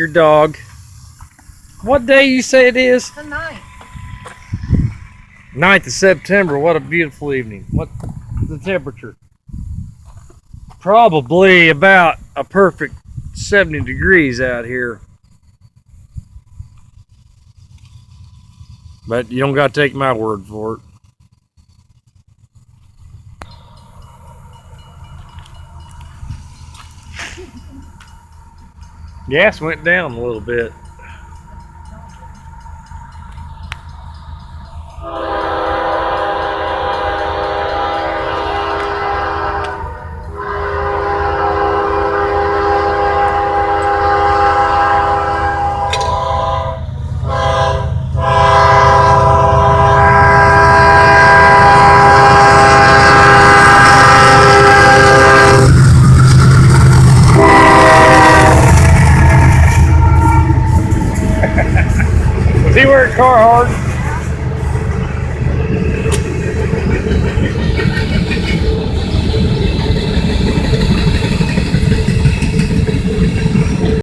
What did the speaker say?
your dog. What day you say it is? The 9th. 9th of September. What a beautiful evening. What's the temperature? Probably about a perfect 70 degrees out here. But you don't got to take my word for it. Gas went down a little bit. Was he working car hard?